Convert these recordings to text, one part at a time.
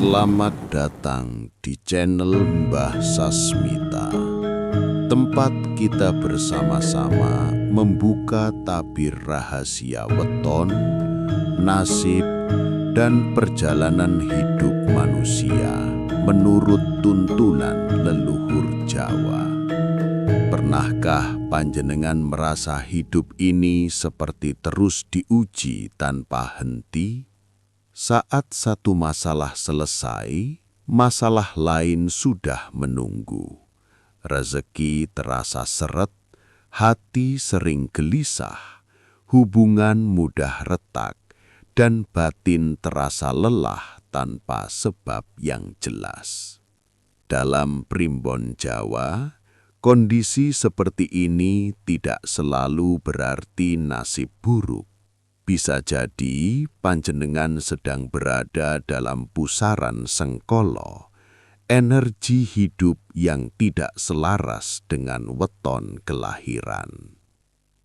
Selamat datang di channel Mbah Sasmita, tempat kita bersama-sama membuka tabir rahasia weton, nasib, dan perjalanan hidup manusia menurut tuntunan leluhur Jawa. Pernahkah panjenengan merasa hidup ini seperti terus diuji tanpa henti? Saat satu masalah selesai, masalah lain sudah menunggu. Rezeki terasa seret, hati sering gelisah, hubungan mudah retak, dan batin terasa lelah tanpa sebab yang jelas. Dalam primbon Jawa, kondisi seperti ini tidak selalu berarti nasib buruk. Bisa jadi panjenengan sedang berada dalam pusaran sengkolo, energi hidup yang tidak selaras dengan weton kelahiran.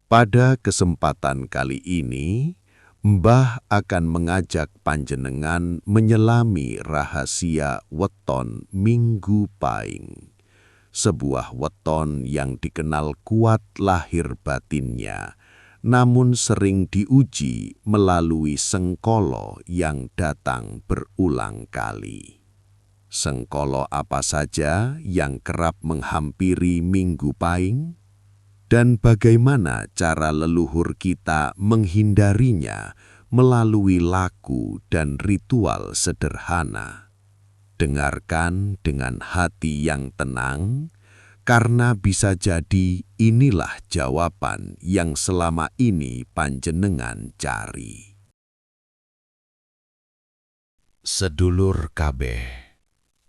Pada kesempatan kali ini, Mbah akan mengajak panjenengan menyelami rahasia weton Minggu Pahing. Sebuah weton yang dikenal kuat lahir batinnya, namun sering diuji melalui sengkolo yang datang berulang kali. Sengkolo apa saja yang kerap menghampiri Minggu Pahing? Dan bagaimana cara leluhur kita menghindarinya melalui laku dan ritual sederhana? Dengarkan dengan hati yang tenang, karena bisa jadi inilah jawaban yang selama ini panjenengan cari. Sedulur kabeh,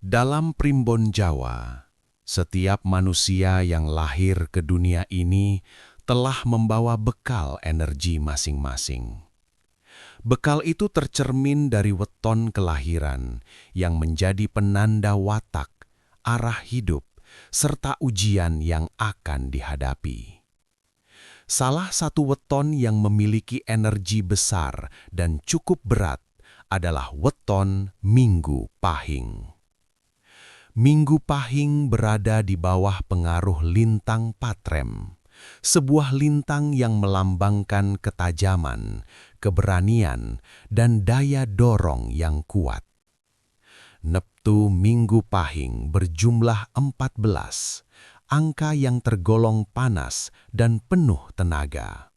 dalam primbon Jawa, setiap manusia yang lahir ke dunia ini telah membawa bekal energi masing-masing. Bekal itu tercermin dari weton kelahiran yang menjadi penanda watak, arah hidup, serta ujian yang akan dihadapi. Salah satu weton yang memiliki energi besar dan cukup berat adalah weton Minggu Pahing. Minggu Pahing berada di bawah pengaruh lintang Patrem, sebuah lintang yang melambangkan ketajaman, keberanian, dan daya dorong yang kuat. Neptu Minggu Pahing berjumlah 14, angka yang tergolong panas dan penuh tenaga.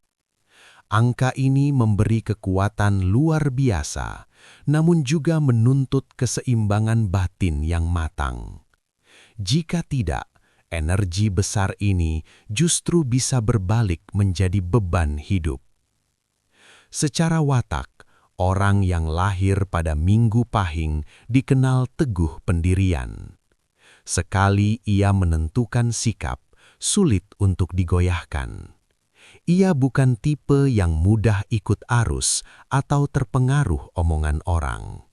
Angka ini memberi kekuatan luar biasa, namun juga menuntut keseimbangan batin yang matang. Jika tidak, energi besar ini justru bisa berbalik menjadi beban hidup. Secara watak, orang yang lahir pada Minggu Pahing dikenal teguh pendirian. Sekali ia menentukan sikap, sulit untuk digoyahkan. Ia bukan tipe yang mudah ikut arus atau terpengaruh omongan orang.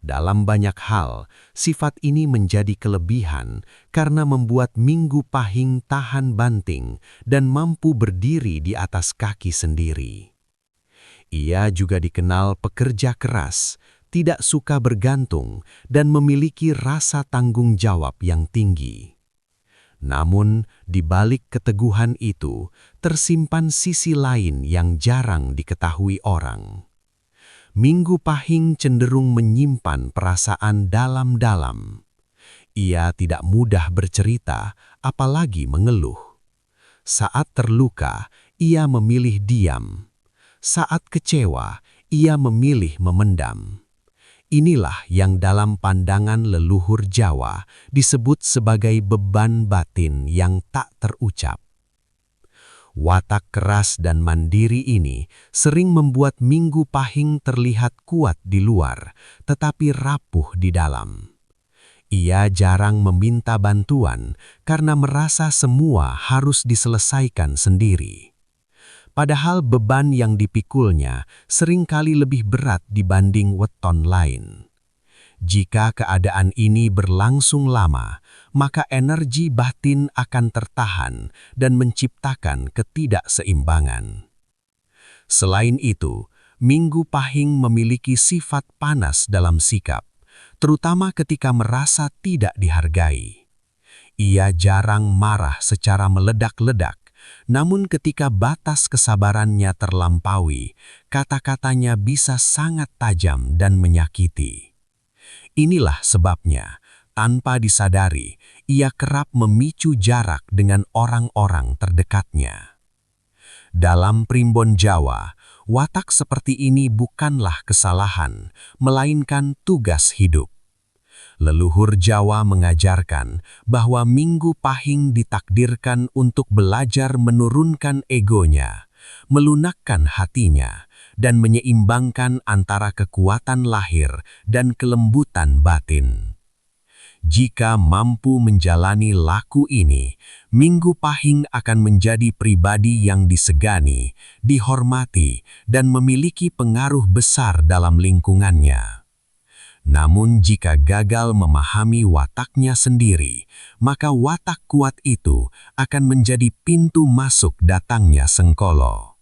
Dalam banyak hal, sifat ini menjadi kelebihan karena membuat Minggu Pahing tahan banting dan mampu berdiri di atas kaki sendiri. Ia juga dikenal pekerja keras, tidak suka bergantung, dan memiliki rasa tanggung jawab yang tinggi. Namun, di balik keteguhan itu, tersimpan sisi lain yang jarang diketahui orang. Minggu Pahing cenderung menyimpan perasaan dalam-dalam. Ia tidak mudah bercerita, apalagi mengeluh. Saat terluka, ia memilih diam. Saat kecewa, ia memilih memendam. Inilah yang dalam pandangan leluhur Jawa disebut sebagai beban batin yang tak terucap. Watak keras dan mandiri ini sering membuat Minggu Pahing terlihat kuat di luar, tetapi rapuh di dalam. Ia jarang meminta bantuan karena merasa semua harus diselesaikan sendiri. Padahal beban yang dipikulnya seringkali lebih berat dibanding weton lain. Jika keadaan ini berlangsung lama, maka energi batin akan tertahan dan menciptakan ketidakseimbangan. Selain itu, Minggu Pahing memiliki sifat panas dalam sikap, terutama ketika merasa tidak dihargai. Ia jarang marah secara meledak-ledak, namun ketika batas kesabarannya terlampaui, kata-katanya bisa sangat tajam dan menyakiti. Inilah sebabnya, tanpa disadari, ia kerap memicu jarak dengan orang-orang terdekatnya. Dalam primbon Jawa, watak seperti ini bukanlah kesalahan, melainkan tugas hidup. Leluhur Jawa mengajarkan bahwa Minggu Pahing ditakdirkan untuk belajar menurunkan egonya, melunakkan hatinya, dan menyeimbangkan antara kekuatan lahir dan kelembutan batin. Jika mampu menjalani laku ini, Minggu Pahing akan menjadi pribadi yang disegani, dihormati, dan memiliki pengaruh besar dalam lingkungannya. Namun jika gagal memahami wataknya sendiri, maka watak kuat itu akan menjadi pintu masuk datangnya Sengkolo.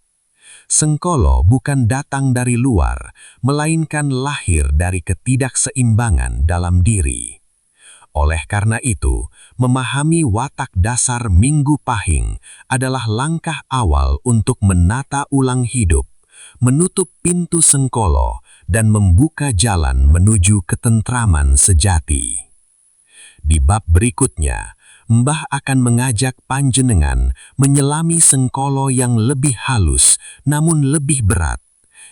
Sengkolo bukan datang dari luar, melainkan lahir dari ketidakseimbangan dalam diri. Oleh karena itu, memahami watak dasar Minggu Pahing adalah langkah awal untuk menata ulang hidup, menutup pintu Sengkolo, dan membuka jalan menuju ketentraman sejati. Di bab berikutnya, Mbah akan mengajak panjenengan menyelami Sengkolo yang lebih halus namun lebih berat,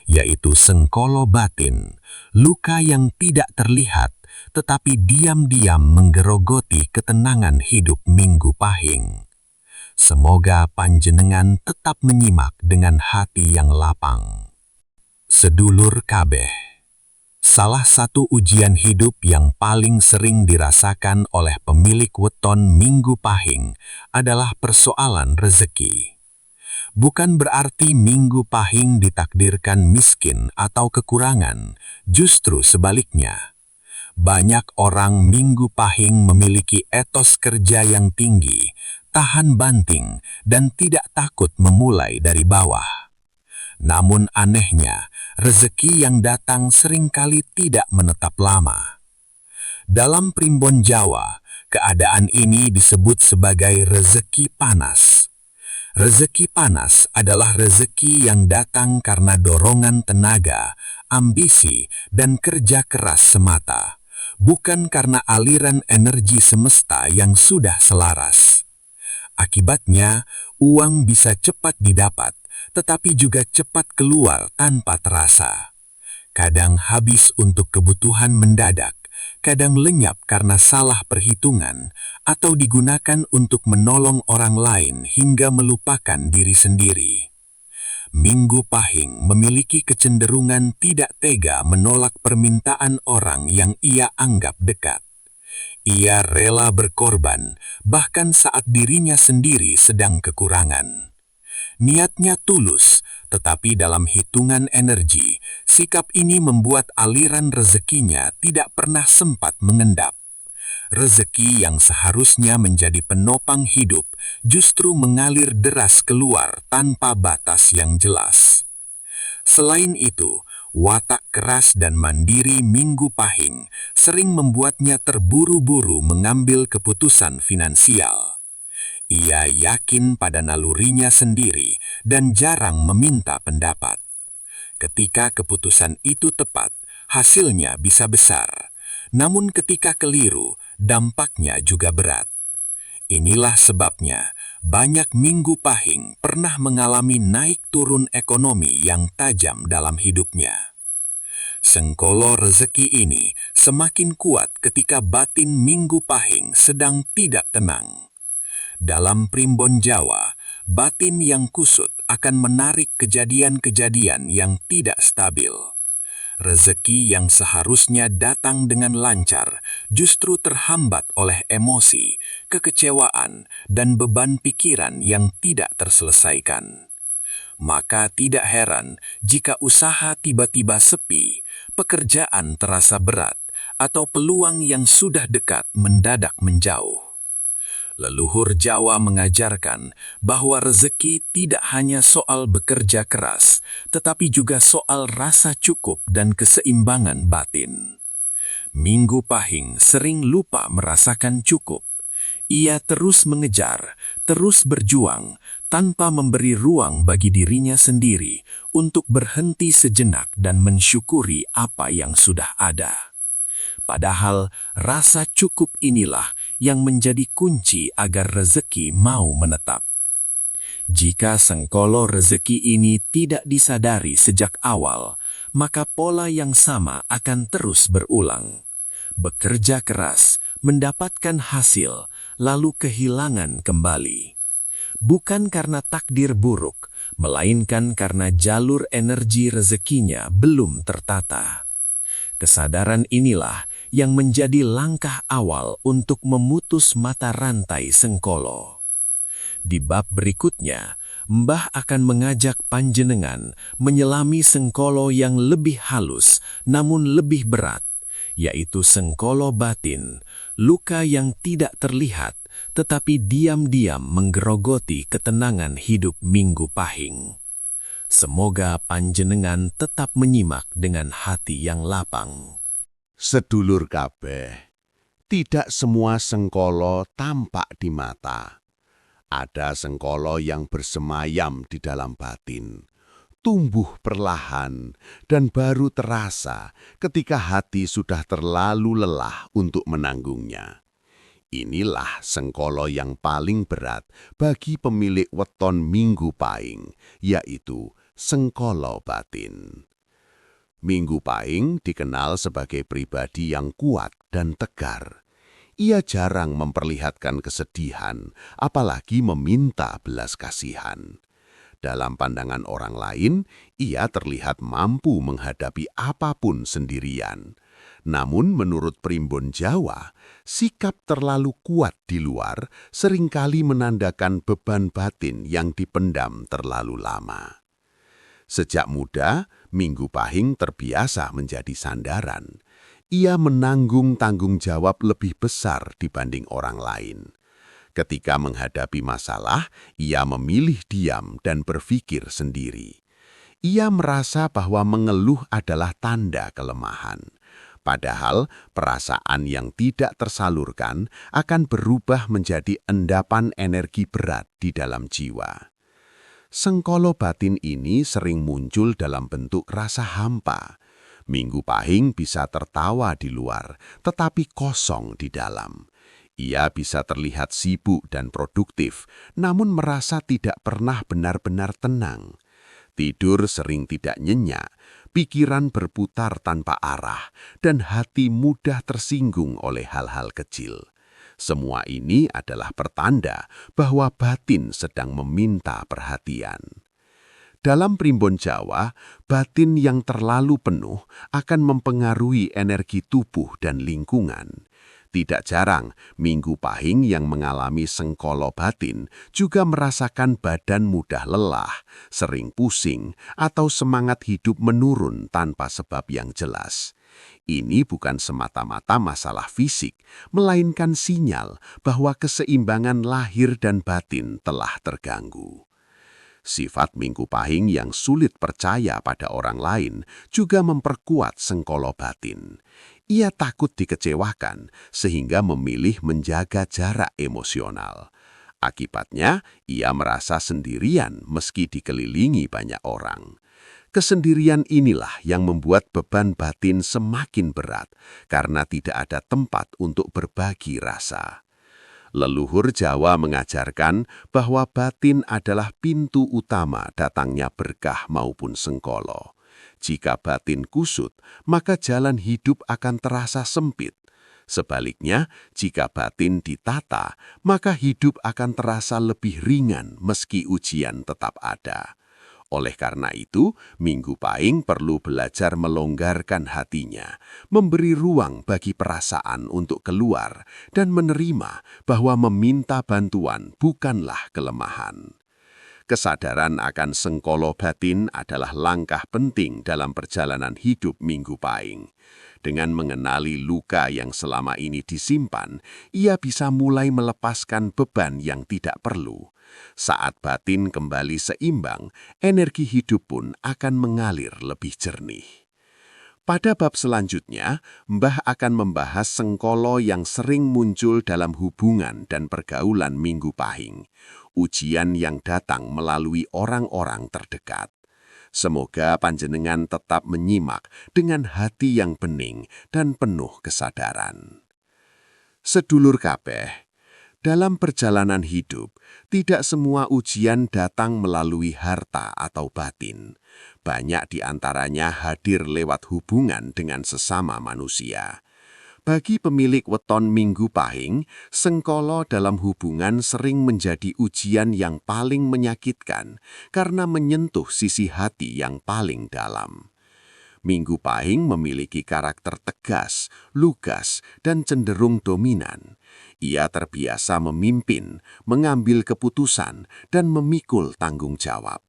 yaitu Sengkolo batin, luka yang tidak terlihat tetapi diam-diam menggerogoti ketenangan hidup Minggu Pahing. Semoga panjenengan tetap menyimak dengan hati yang lapang. Sedulur kabeh, salah satu ujian hidup yang paling sering dirasakan oleh pemilik weton Minggu Pahing adalah persoalan rezeki. Bukan berarti Minggu Pahing ditakdirkan miskin atau kekurangan, justru sebaliknya. Banyak orang Minggu Pahing memiliki etos kerja yang tinggi, tahan banting, dan tidak takut memulai dari bawah. Namun anehnya, rezeki yang datang seringkali tidak menetap lama. Dalam primbon Jawa, keadaan ini disebut sebagai rezeki panas. Rezeki panas adalah rezeki yang datang karena dorongan tenaga, ambisi, dan kerja keras semata, bukan karena aliran energi semesta yang sudah selaras. Akibatnya, uang bisa cepat didapat, tetapi juga cepat keluar tanpa terasa. Kadang habis untuk kebutuhan mendadak, kadang lenyap karena salah perhitungan, atau digunakan untuk menolong orang lain hingga melupakan diri sendiri. Minggu Pahing memiliki kecenderungan tidak tega menolak permintaan orang yang ia anggap dekat. Ia rela berkorban, bahkan saat dirinya sendiri sedang kekurangan. Niatnya tulus, tetapi dalam hitungan energi, sikap ini membuat aliran rezekinya tidak pernah sempat mengendap. Rezeki yang seharusnya menjadi penopang hidup justru mengalir deras keluar tanpa batas yang jelas. Selain itu, watak keras dan mandiri Minggu Pahing sering membuatnya terburu-buru mengambil keputusan finansial. Ia yakin pada nalurinya sendiri dan jarang meminta pendapat. Ketika keputusan itu tepat, hasilnya bisa besar. Namun ketika keliru, dampaknya juga berat. Inilah sebabnya banyak Minggu Pahing pernah mengalami naik turun ekonomi yang tajam dalam hidupnya. Sengkolo rezeki ini semakin kuat ketika batin Minggu Pahing sedang tidak tenang. Dalam primbon Jawa, batin yang kusut akan menarik kejadian-kejadian yang tidak stabil. Rezeki yang seharusnya datang dengan lancar justru terhambat oleh emosi, kekecewaan, dan beban pikiran yang tidak terselesaikan. Maka tidak heran jika usaha tiba-tiba sepi, pekerjaan terasa berat, atau peluang yang sudah dekat mendadak menjauh. Leluhur Jawa mengajarkan bahwa rezeki tidak hanya soal bekerja keras, tetapi juga soal rasa cukup dan keseimbangan batin. Minggu Pahing sering lupa merasakan cukup. Ia terus mengejar, terus berjuang, tanpa memberi ruang bagi dirinya sendiri untuk berhenti sejenak dan mensyukuri apa yang sudah ada. Padahal rasa cukup inilah yang menjadi kunci agar rezeki mau menetap. Jika sengkolo rezeki ini tidak disadari sejak awal, maka pola yang sama akan terus berulang. Bekerja keras, mendapatkan hasil, lalu kehilangan kembali. Bukan karena takdir buruk, melainkan karena jalur energi rezekinya belum tertata. Kesadaran inilah yang menjadi langkah awal untuk memutus mata rantai sengkolo. Di bab berikutnya, Mbah akan mengajak panjenengan menyelami sengkolo yang lebih halus namun lebih berat, yaitu sengkolo batin, luka yang tidak terlihat tetapi diam-diam menggerogoti ketenangan hidup Minggu Pahing. Semoga panjenengan tetap menyimak dengan hati yang lapang. Sedulur kabeh, tidak semua sengkolo tampak di mata. Ada sengkolo yang bersemayam di dalam batin, tumbuh perlahan, dan baru terasa ketika hati sudah terlalu lelah untuk menanggungnya. Inilah sengkolo yang paling berat bagi pemilik weton Minggu Pahing, yaitu sengkolo batin. Minggu Pahing dikenal sebagai pribadi yang kuat dan tegar. Ia jarang memperlihatkan kesedihan, apalagi meminta belas kasihan. Dalam pandangan orang lain, ia terlihat mampu menghadapi apapun sendirian. Namun menurut Primbon Jawa, sikap terlalu kuat di luar seringkali menandakan beban batin yang dipendam terlalu lama. Sejak muda, Minggu Pahing terbiasa menjadi sandaran. Ia menanggung tanggung jawab lebih besar dibanding orang lain. Ketika menghadapi masalah, ia memilih diam dan berpikir sendiri. Ia merasa bahwa mengeluh adalah tanda kelemahan. Padahal perasaan yang tidak tersalurkan akan berubah menjadi endapan energi berat di dalam jiwa. Sengkolo batin ini sering muncul dalam bentuk rasa hampa. Minggu Pahing bisa tertawa di luar, tetapi kosong di dalam. Ia bisa terlihat sibuk dan produktif, namun merasa tidak pernah benar-benar tenang. Tidur sering tidak nyenyak, pikiran berputar tanpa arah, dan hati mudah tersinggung oleh hal-hal kecil. Semua ini adalah pertanda bahwa batin sedang meminta perhatian. Dalam Primbon Jawa, batin yang terlalu penuh akan mempengaruhi energi tubuh dan lingkungan. Tidak jarang, Minggu Pahing yang mengalami sengkolo batin juga merasakan badan mudah lelah, sering pusing, atau semangat hidup menurun tanpa sebab yang jelas. Ini bukan semata-mata masalah fisik, melainkan sinyal bahwa keseimbangan lahir dan batin telah terganggu. Sifat Minggu Pahing yang sulit percaya pada orang lain juga memperkuat sengkolo batin. Ia takut dikecewakan sehingga memilih menjaga jarak emosional. Akibatnya, ia merasa sendirian meski dikelilingi banyak orang. Kesendirian inilah yang membuat beban batin semakin berat karena tidak ada tempat untuk berbagi rasa. Leluhur Jawa mengajarkan bahwa batin adalah pintu utama datangnya berkah maupun sengkolo. Jika batin kusut, maka jalan hidup akan terasa sempit. Sebaliknya, jika batin ditata, maka hidup akan terasa lebih ringan meski ujian tetap ada. Oleh karena itu, Minggu Pahing perlu belajar melonggarkan hatinya, memberi ruang bagi perasaan untuk keluar, dan menerima bahwa meminta bantuan bukanlah kelemahan. Kesadaran akan sengkolo batin adalah langkah penting dalam perjalanan hidup Minggu Pahing. Dengan mengenali luka yang selama ini disimpan, ia bisa mulai melepaskan beban yang tidak perlu. Saat batin kembali seimbang, energi hidup pun akan mengalir lebih jernih. Pada bab selanjutnya, Mbah akan membahas sengkolo yang sering muncul dalam hubungan dan pergaulan Minggu Pahing, ujian yang datang melalui orang-orang terdekat. Semoga panjenengan tetap menyimak dengan hati yang bening dan penuh kesadaran. Sedulur kabeh, dalam perjalanan hidup, tidak semua ujian datang melalui harta atau batin. Banyak di antaranya hadir lewat hubungan dengan sesama manusia. Bagi pemilik weton Minggu Pahing, sengkolo dalam hubungan sering menjadi ujian yang paling menyakitkan karena menyentuh sisi hati yang paling dalam. Minggu Pahing memiliki karakter tegas, lugas, dan cenderung dominan. Ia terbiasa memimpin, mengambil keputusan, dan memikul tanggung jawab.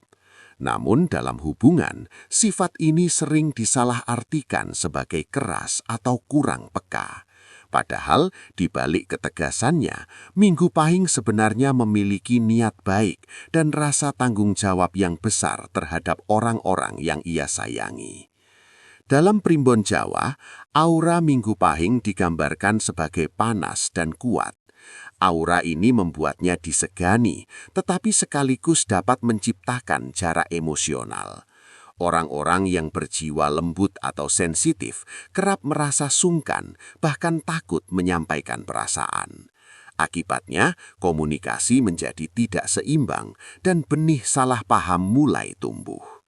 Namun dalam hubungan, sifat ini sering disalahartikan sebagai keras atau kurang peka. Padahal di balik ketegasannya, Minggu Pahing sebenarnya memiliki niat baik dan rasa tanggung jawab yang besar terhadap orang-orang yang ia sayangi. Dalam Primbon Jawa, aura Minggu Pahing digambarkan sebagai panas dan kuat. Aura ini membuatnya disegani, tetapi sekaligus dapat menciptakan jarak emosional. Orang-orang yang berjiwa lembut atau sensitif kerap merasa sungkan, bahkan takut menyampaikan perasaan. Akibatnya, komunikasi menjadi tidak seimbang dan benih salah paham mulai tumbuh.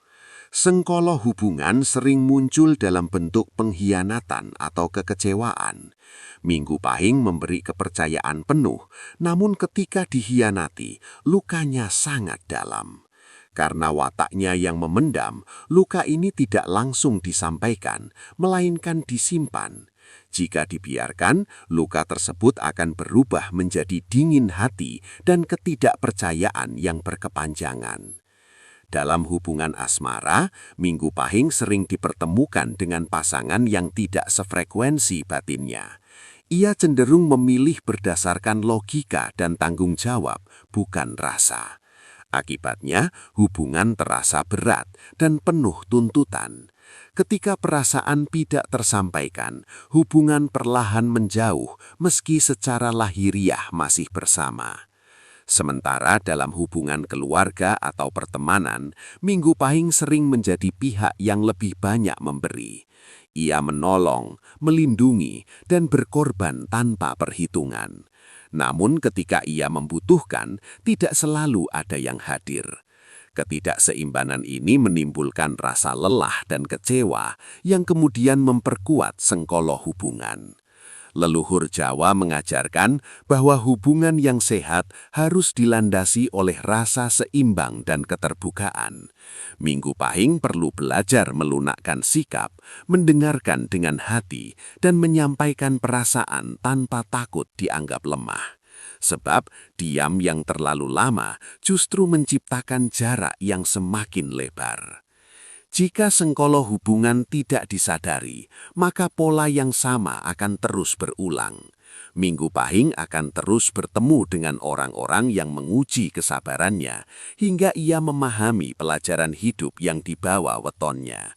Sengkolo hubungan sering muncul dalam bentuk pengkhianatan atau kekecewaan. Minggu Pahing memberi kepercayaan penuh, namun ketika dikhianati, lukanya sangat dalam. Karena wataknya yang memendam, luka ini tidak langsung disampaikan, melainkan disimpan. Jika dibiarkan, luka tersebut akan berubah menjadi dingin hati dan ketidakpercayaan yang berkepanjangan. Dalam hubungan asmara, Minggu Pahing sering dipertemukan dengan pasangan yang tidak sefrekuensi batinnya. Ia cenderung memilih berdasarkan logika dan tanggung jawab, bukan rasa. Akibatnya, hubungan terasa berat dan penuh tuntutan. Ketika perasaan tidak tersampaikan, hubungan perlahan menjauh meski secara lahiriah masih bersama. Sementara dalam hubungan keluarga atau pertemanan, Minggu Pahing sering menjadi pihak yang lebih banyak memberi. Ia menolong, melindungi, dan berkorban tanpa perhitungan. Namun ketika ia membutuhkan, tidak selalu ada yang hadir. Ketidakseimbangan ini menimbulkan rasa lelah dan kecewa yang kemudian memperkuat sengkolo hubungan. Leluhur Jawa mengajarkan bahwa hubungan yang sehat harus dilandasi oleh rasa seimbang dan keterbukaan. Minggu Pahing perlu belajar melunakkan sikap, mendengarkan dengan hati, dan menyampaikan perasaan tanpa takut dianggap lemah. Sebab diam yang terlalu lama justru menciptakan jarak yang semakin lebar. Jika sengkolo hubungan tidak disadari, maka pola yang sama akan terus berulang. Minggu Pahing akan terus bertemu dengan orang-orang yang menguji kesabarannya, hingga ia memahami pelajaran hidup yang dibawa wetonnya.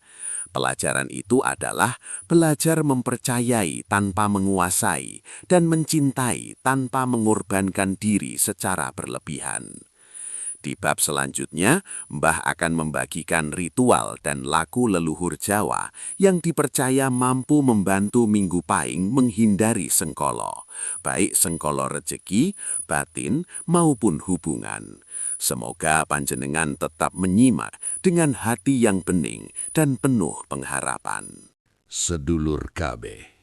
Pelajaran itu adalah belajar mempercayai tanpa menguasai dan mencintai tanpa mengorbankan diri secara berlebihan. Di bab selanjutnya, Mbah akan membagikan ritual dan laku leluhur Jawa yang dipercaya mampu membantu Minggu Pahing menghindari sengkolo, baik sengkolo rezeki, batin, maupun hubungan. Semoga panjenengan tetap menyimak dengan hati yang bening dan penuh pengharapan. Sedulur KB.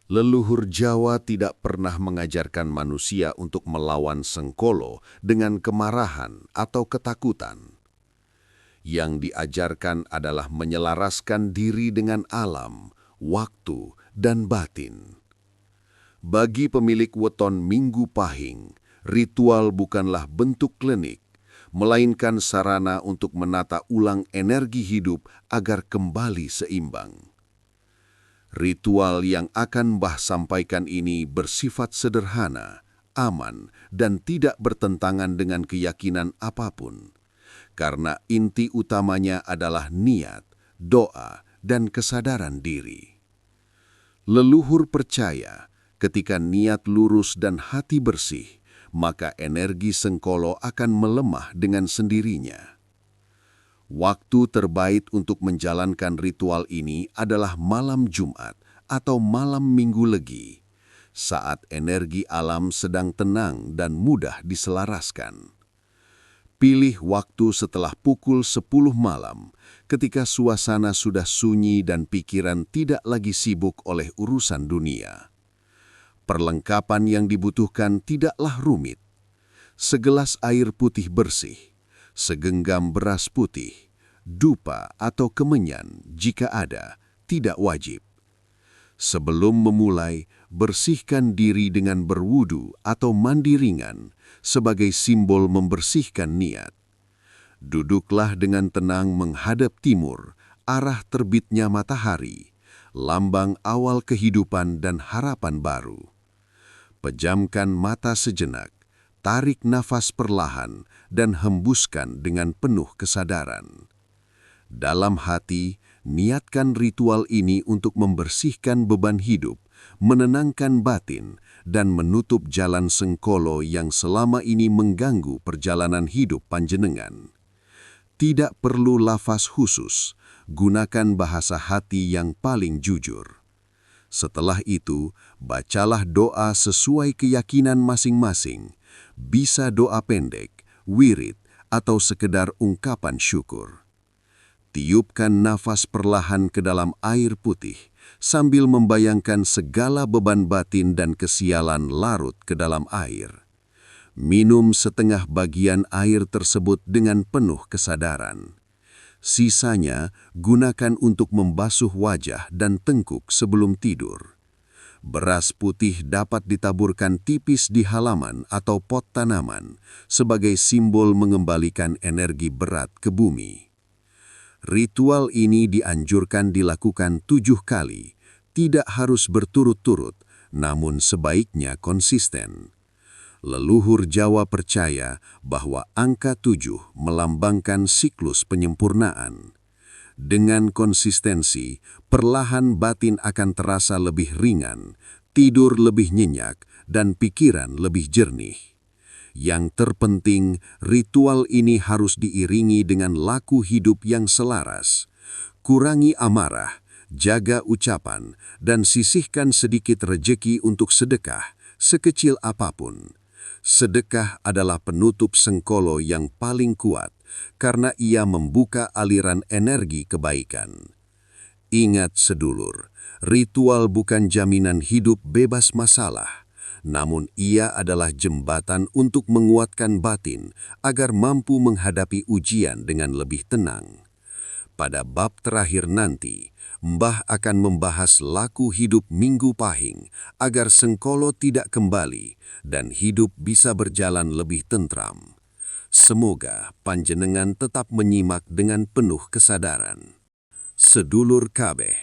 Leluhur Jawa tidak pernah mengajarkan manusia untuk melawan sengkolo dengan kemarahan atau ketakutan. Yang diajarkan adalah menyelaraskan diri dengan alam, waktu, dan batin. Bagi pemilik weton Minggu Pahing, ritual bukanlah bentuk klinik, melainkan sarana untuk menata ulang energi hidup agar kembali seimbang. Ritual yang akan Mbah sampaikan ini bersifat sederhana, aman, dan tidak bertentangan dengan keyakinan apapun. Karena inti utamanya adalah niat, doa, dan kesadaran diri. Leluhur percaya ketika niat lurus dan hati bersih, maka energi Sengkolo akan melemah dengan sendirinya. Waktu terbaik untuk menjalankan ritual ini adalah malam Jumat atau malam Minggu Legi, saat energi alam sedang tenang dan mudah diselaraskan. Pilih waktu setelah pukul 10 malam, ketika suasana sudah sunyi dan pikiran tidak lagi sibuk oleh urusan dunia. Perlengkapan yang dibutuhkan tidaklah rumit. Segelas air putih bersih, segenggam beras putih, dupa atau kemenyan jika ada, tidak wajib. Sebelum memulai, bersihkan diri dengan berwudu atau mandi ringan sebagai simbol membersihkan niat. Duduklah dengan tenang menghadap timur, arah terbitnya matahari, lambang awal kehidupan dan harapan baru. Pejamkan mata sejenak, tarik nafas perlahan dan hembuskan dengan penuh kesadaran. Dalam hati, niatkan ritual ini untuk membersihkan beban hidup, menenangkan batin, dan menutup jalan Sengkolo yang selama ini mengganggu perjalanan hidup panjenengan. Tidak perlu lafaz khusus, gunakan bahasa hati yang paling jujur. Setelah itu, bacalah doa sesuai keyakinan masing-masing, bisa doa pendek, wirid, atau sekedar ungkapan syukur. Tiupkan nafas perlahan ke dalam air putih, sambil membayangkan segala beban batin dan kesialan larut ke dalam air. Minum setengah bagian air tersebut dengan penuh kesadaran. Sisanya gunakan untuk membasuh wajah dan tengkuk sebelum tidur. Beras putih dapat ditaburkan tipis di halaman atau pot tanaman sebagai simbol mengembalikan energi berat ke bumi. Ritual ini dianjurkan dilakukan 7 kali, tidak harus berturut-turut, namun sebaiknya konsisten. Leluhur Jawa percaya bahwa angka 7 melambangkan siklus penyempurnaan. Dengan konsistensi, perlahan batin akan terasa lebih ringan, tidur lebih nyenyak, dan pikiran lebih jernih. Yang terpenting, ritual ini harus diiringi dengan laku hidup yang selaras. Kurangi amarah, jaga ucapan, dan sisihkan sedikit rejeki untuk sedekah, sekecil apapun. Sedekah adalah penutup Sengkolo yang paling kuat, karena ia membuka aliran energi kebaikan. Ingat sedulur, ritual bukan jaminan hidup bebas masalah. Namun ia adalah jembatan untuk menguatkan batin agar mampu menghadapi ujian dengan lebih tenang. Pada bab terakhir nanti, Mbah akan membahas laku hidup Minggu Pahing agar Sengkolo tidak kembali dan hidup bisa berjalan lebih tentram. Semoga panjenengan tetap menyimak dengan penuh kesadaran. Sedulur kabeh,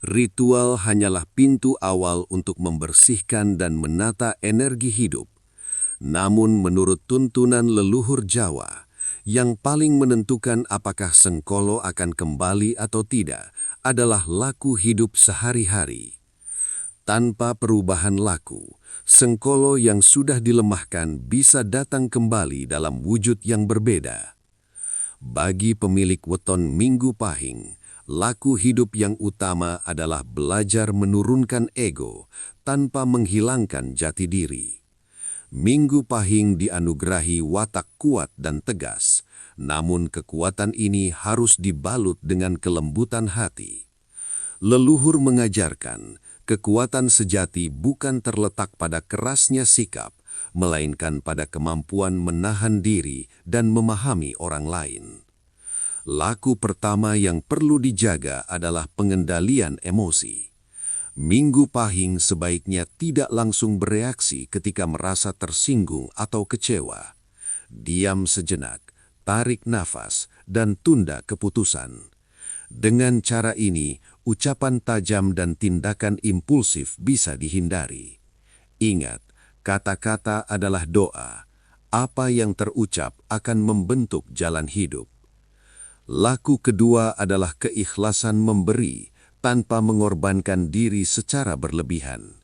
ritual hanyalah pintu awal untuk membersihkan dan menata energi hidup. Namun menurut tuntunan leluhur Jawa, yang paling menentukan apakah Sengkolo akan kembali atau tidak adalah laku hidup sehari-hari. Tanpa perubahan laku, Sengkolo yang sudah dilemahkan bisa datang kembali dalam wujud yang berbeda. Bagi pemilik weton Minggu Pahing, laku hidup yang utama adalah belajar menurunkan ego tanpa menghilangkan jati diri. Minggu Pahing dianugerahi watak kuat dan tegas, namun kekuatan ini harus dibalut dengan kelembutan hati. Leluhur mengajarkan, kekuatan sejati bukan terletak pada kerasnya sikap, melainkan pada kemampuan menahan diri dan memahami orang lain. Laku pertama yang perlu dijaga adalah pengendalian emosi. Minggu Pahing sebaiknya tidak langsung bereaksi ketika merasa tersinggung atau kecewa. Diam sejenak, tarik nafas, dan tunda keputusan. Dengan cara ini, ucapan tajam dan tindakan impulsif bisa dihindari. Ingat, kata-kata adalah doa. Apa yang terucap akan membentuk jalan hidup. Laku kedua adalah keikhlasan memberi tanpa mengorbankan diri secara berlebihan.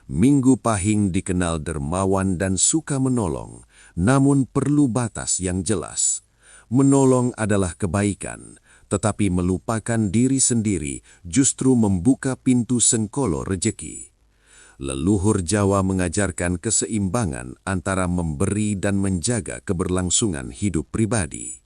Minggu Pahing dikenal dermawan dan suka menolong, namun perlu batas yang jelas. Menolong adalah kebaikan, tetapi melupakan diri sendiri justru membuka pintu sengkolo rejeki. Leluhur Jawa mengajarkan keseimbangan antara memberi dan menjaga keberlangsungan hidup pribadi.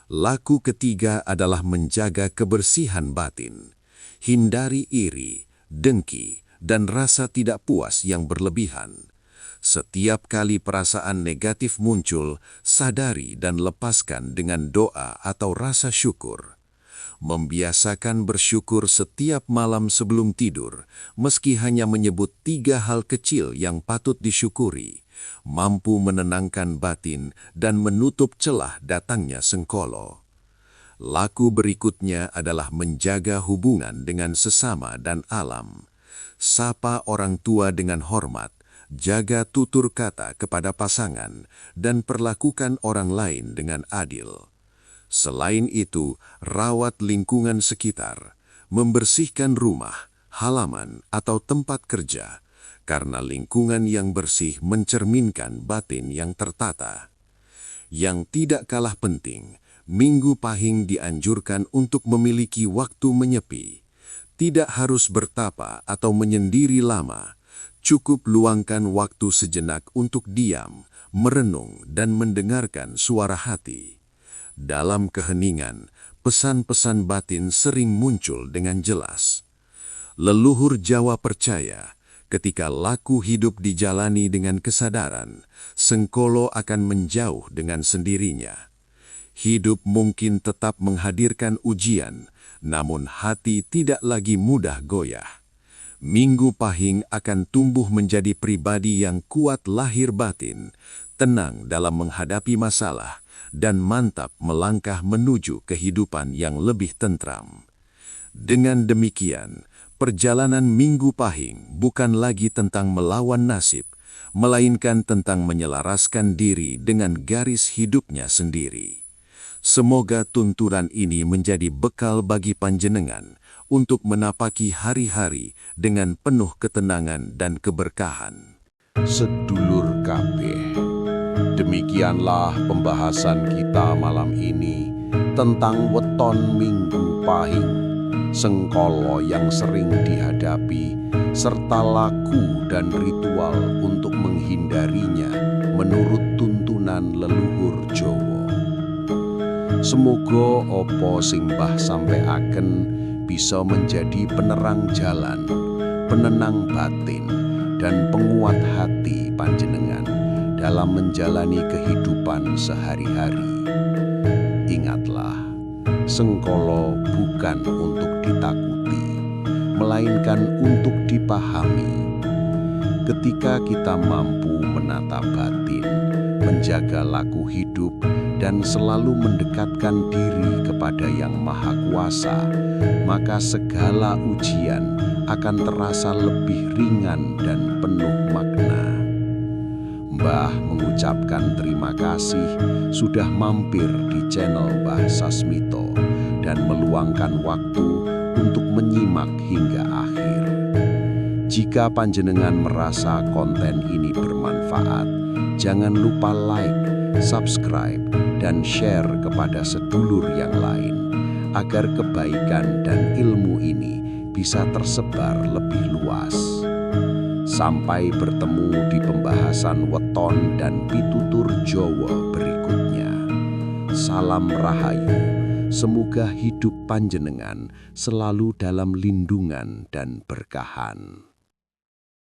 Laku ketiga adalah menjaga kebersihan batin. Hindari iri, dengki, dan rasa tidak puas yang berlebihan. Setiap kali perasaan negatif muncul, sadari dan lepaskan dengan doa atau rasa syukur. Membiasakan bersyukur setiap malam sebelum tidur, meski hanya menyebut 3 hal kecil yang patut disyukuri, mampu menenangkan batin dan menutup celah datangnya sengkolo. Laku berikutnya adalah menjaga hubungan dengan sesama dan alam. Sapa orang tua dengan hormat, jaga tutur kata kepada pasangan, dan perlakukan orang lain dengan adil. Selain itu, rawat lingkungan sekitar, membersihkan rumah, halaman, atau tempat kerja, karena lingkungan yang bersih mencerminkan batin yang tertata. Yang tidak kalah penting, Minggu Pahing dianjurkan untuk memiliki waktu menyepi. Tidak harus bertapa atau menyendiri lama, cukup luangkan waktu sejenak untuk diam, merenung, dan mendengarkan suara hati. Dalam keheningan, pesan-pesan batin sering muncul dengan jelas. Leluhur Jawa percaya, ketika laku hidup dijalani dengan kesadaran, sengkolo akan menjauh dengan sendirinya. Hidup mungkin tetap menghadirkan ujian, namun hati tidak lagi mudah goyah. Minggu Pahing akan tumbuh menjadi pribadi yang kuat lahir batin, tenang dalam menghadapi masalah, dan mantap melangkah menuju kehidupan yang lebih tentram. Dengan demikian, perjalanan Minggu Pahing bukan lagi tentang melawan nasib, melainkan tentang menyelaraskan diri dengan garis hidupnya sendiri. Semoga tuntunan ini menjadi bekal bagi panjenengan untuk menapaki hari-hari dengan penuh ketenangan dan keberkahan. Sedulur KB, demikianlah pembahasan kita malam ini tentang weton Minggu Pahing, sengkolo yang sering dihadapi, serta laku dan ritual untuk menghindarinya menurut tuntunan leluhur Jawa. Semoga opo sing mbah sampaiaken bisa menjadi penerang jalan, penenang batin, dan penguat hati panjenengan dalam menjalani kehidupan sehari-hari. Ingatlah, sengkolo bukan untuk ditakuti, melainkan untuk dipahami. Ketika kita mampu menata batin, menjaga laku hidup, dan selalu mendekatkan diri kepada Yang Maha Kuasa, maka segala ujian akan terasa lebih ringan dan penuh makna. Mbah mengucapkan terima kasih sudah mampir di channel Mbah Sasmito dan meluangkan waktu untuk menyimak hingga akhir. Jika panjenengan merasa konten ini bermanfaat, jangan lupa like, subscribe, dan share kepada sedulur yang lain, agar kebaikan dan ilmu ini bisa tersebar lebih luas. Sampai bertemu di pembahasan weton dan pitutur Jawa berikutnya. Salam Rahayu, semoga hidup panjenengan selalu dalam lindungan dan berkahan.